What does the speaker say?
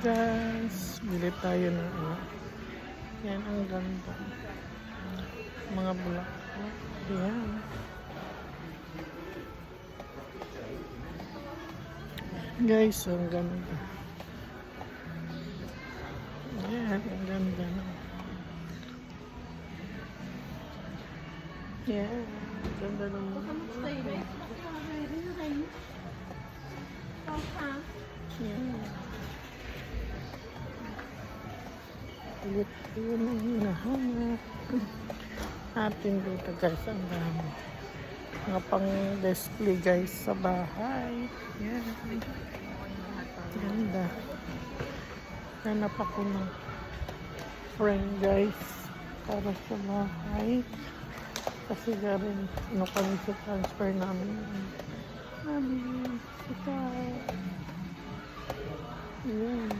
guys, bili tayo ng ano. Yan ang ganda. Mga bulaklak. Yan. Guys, ang ganda. Yan, ang ganda. Yan, ang ganda ng mga bulaklak. Yan. Ulit yun ang hinahanap natin dito guys. Ang dami mga pang display guys sa bahay. Yan, ganda. Hanap ako ng frame guys para sa bahay kasi galing ano kami sa transfer namin ikaw yan.